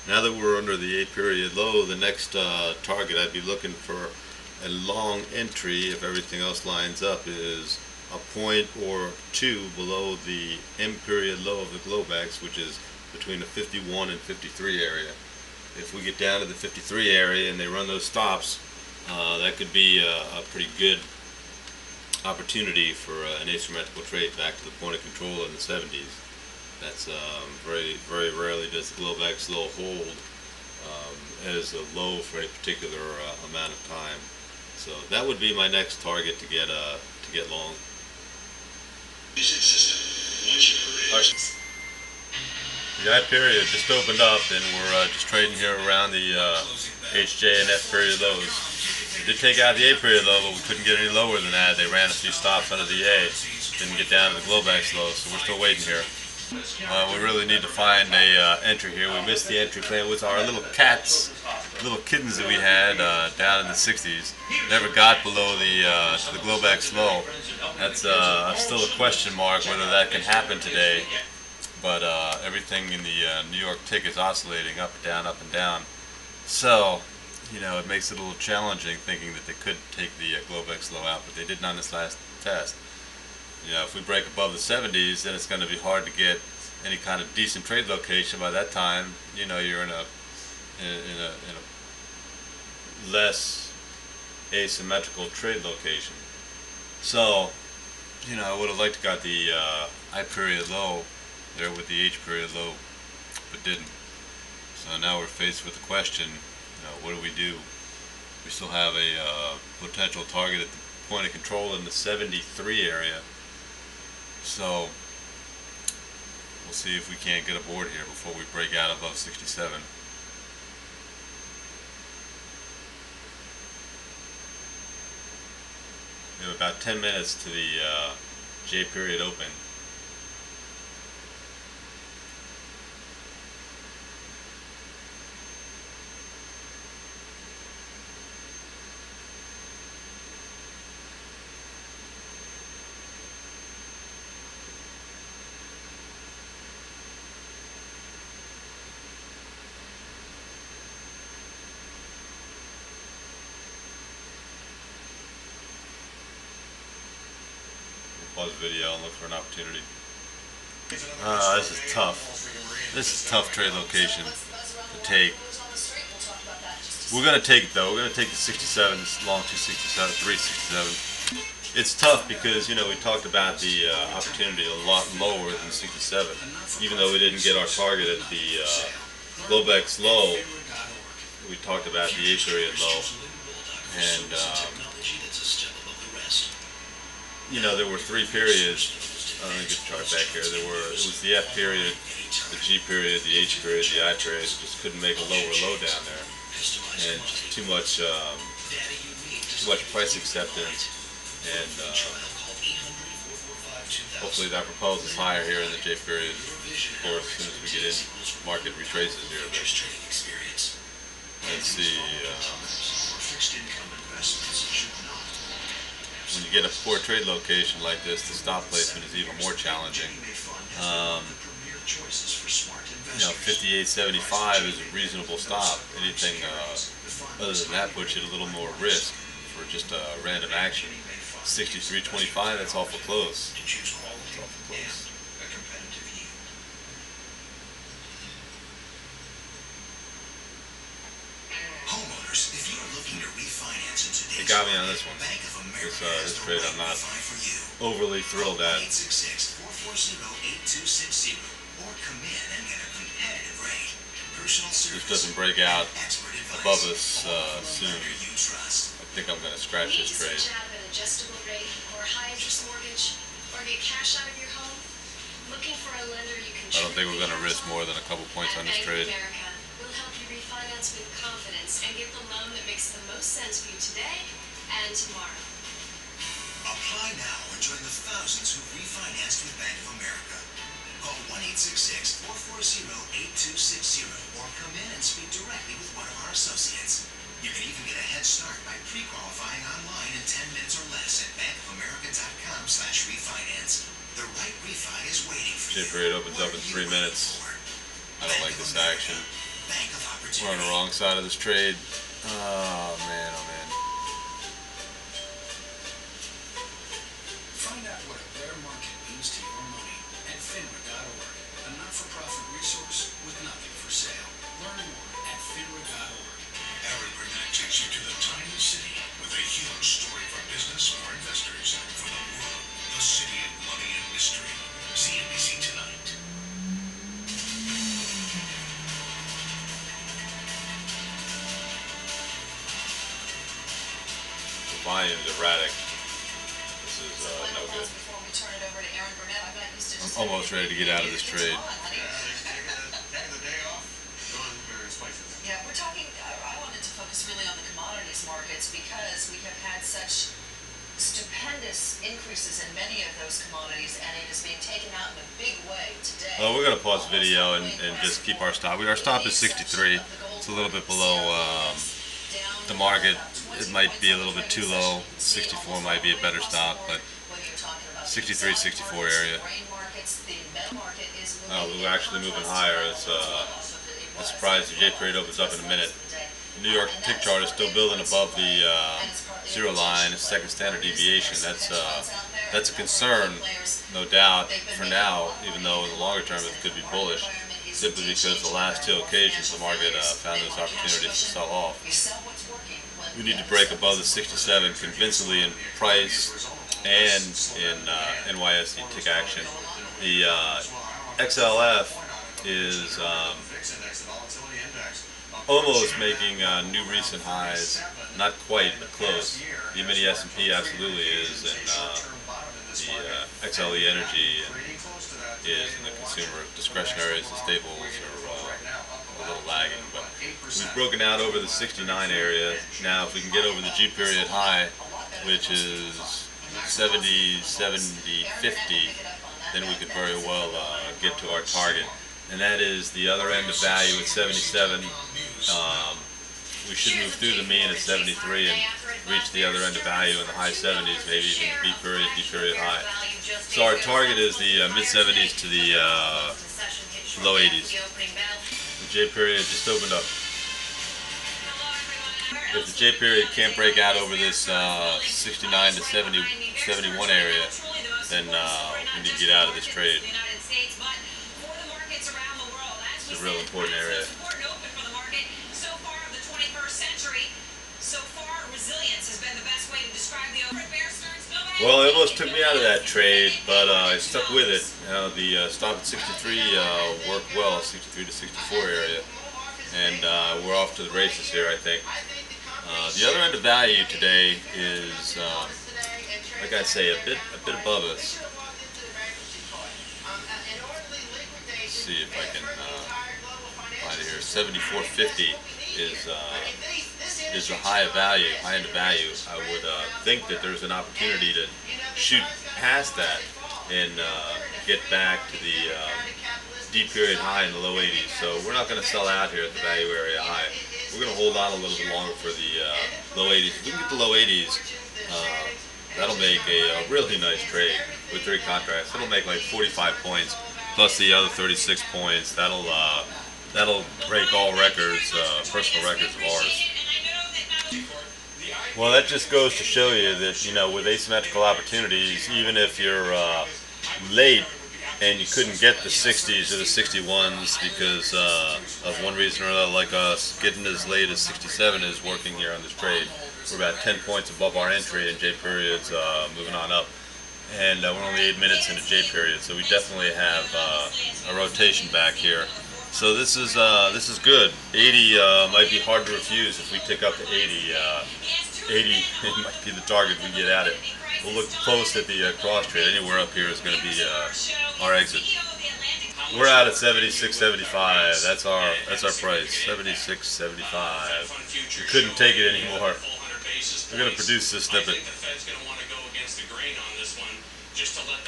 Now that we're under the 8-period low, the next target I'd be looking for a long entry, if everything else lines up, is a point or two below the M-period low of the Globex, which is between the 51 and 53 area. If we get down to the 53 area and they run those stops, that could be a pretty good opportunity for an asymmetrical trade back to the point of control in the 70s. That's very rarely does the Globex low hold as a low for a particular amount of time. So that would be my next target to get long. The I period just opened up, and we're just trading here around the HJ and F period lows. We did take out the A period low, but we couldn't get any lower than that. They ran a few stops under the A, didn't get down to the Globex low, so we're still waiting here. We really need to find a entry here. We missed the entry playing with our little cats, little kittens that we had down in the 60s. Never got below the Globex low. That's still a question mark whether that can happen today. But everything in the New York tick is oscillating up and down, up and down. So, you know, it makes it a little challenging thinking that they could take the Globex low out, but they didn't on this last test. You know, if we break above the 70s, then it's going to be hard to get any kind of decent trade location. By that time, you know, you're in a less asymmetrical trade location. So, you know, I would have liked to got the I period low there with the H period low, but didn't. So now we're faced with the question, you know, what do we do? We still have a potential target at the point of control in the 73 area. So we'll see if we can't get aboard here before we break out above 67. We have about 10 minutes to the J period open. Pause the video and look for an opportunity. This is tough. This is a tough trade location to take. We're going to take it though. We're going to take the 67, long 267, 367. It's tough because, you know, we talked about the opportunity a lot lower than 67. Even though we didn't get our target at the Globex low, we talked about the A period low. And you know, there were three periods. Let me get the chart back here. It was the F period, the G period, the H period, the I period. Just couldn't make a lower low down there, and just too much price acceptance. And hopefully that propels us higher here in the J period. Of course, as soon as we get in, market retraces here a bit. Let's see. When you get a poor trade location like this, the stop placement is even more challenging. You know, 58.75 is a reasonable stop. Anything other than that puts you at a little more risk for just a random action. 63.25, that's awful close. That's awful close. It got me on this one. This trade I'm not overly thrilled at. This doesn't break out above us soon. I think I'm going to scratch this trade. I don't think we're going to risk more than a couple points on this trade. With confidence and get the loan that makes the most sense for you today and tomorrow. Apply now and join the thousands who refinanced with Bank of America. Call 1-866-440-8260 or come in and speak directly with one of our associates. You can even get a head start by pre-qualifying online in 10 minutes or less at bankofamerica.com/refinance. The right refi is waiting for you. J period opens up in 3 minutes. I don't like this action. Bank of We're on the wrong side of this trade. Oh man, oh man. Find out what a bear market means to your money at FINRA.org, a not-for-profit resource with nothing for sale. Learn more at FINRA.org. Aaron Burnett takes you to the tiny city with a huge story for business or investors. For the world, the city of money and mystery. CNBC Tonight. Volume's erratic. This is no good. Before we turn it over to Aaron Burnett, I'm not used to just I'm almost ready to get out of this trade. Taking the day off, going various places. Yeah, we're talking, I wanted to focus really on the commodities markets because we have had such stupendous increases in many of those commodities, and it is being taken out in a big way today. Well, we're going to pause the video and just keep our stop. Our stop is 63. It's a little bit below the market. It might be a little bit too low. 64 might be a better stop, but 63, 64 area. Oh, we're actually moving higher. It's I'm surprised the J period opens up in a minute. The New York tick chart is still building above the zero line. It's second standard deviation. That's a concern, no doubt, for now, even though in the longer term it could be bullish, simply because the last two occasions the market found those opportunities to sell off. We need to break above the 67 convincingly in price and in NYSE tick action. The XLF is almost making new recent highs, not quite, but close. The mini S&P absolutely is, and the XLE Energy is, and the consumer discretionaries and staples are a little lagging, but we've broken out over the 69 area. Now if we can get over the G period high, which is 70, 70, 50, then we could very well get to our target. And that is the other end of value at 77. We should move through the mean at 73 and reach the other end of value in the high 70s, maybe even B period, D period high. So our target is the mid 70s to the low 80s. The J period just opened up. If the J period can't break out over this 69 to 70, 71 area, then we need to get out of this trade. It's a real important area. Well, it almost took me out of that trade, but I stuck with it. The stop at 63 worked well, 63 to 64 area, and we're off to the races here, I think. The other end of value today is, like I say, a bit above us. Let's see if I can find it here. 74.50 is the high value, high end of value. I would think that there's an opportunity to shoot past that and get back to the D period high in the low 80s. So we're not going to sell out here at the value area high. We're going to hold on a little bit longer for the low 80s. If we can get the low 80s, that'll make a really nice trade with 3 contracts. It'll make like 45 points plus the other 36 points. That'll break all records, personal records of ours. Well, that just goes to show you that, you know, with asymmetrical opportunities, even if you're late and you couldn't get the 60s or the 61s because of one reason or another, like us, getting as late as 67 is working here on this trade. We're about 10 points above our entry, and J period's moving on up. And we're only 8 minutes into J period, so we definitely have a rotation back here. So this is good. 80 might be hard to refuse if we tick up to 80. 80 might be the target we get at it. We'll look close at the cross trade. Anywhere up here is going to be our exit. We're out at 76.75. That's our price. 76.75. We couldn't take it anymore. We're going to produce this snippet. The Fed's going to want to go against the grain on this one, just to let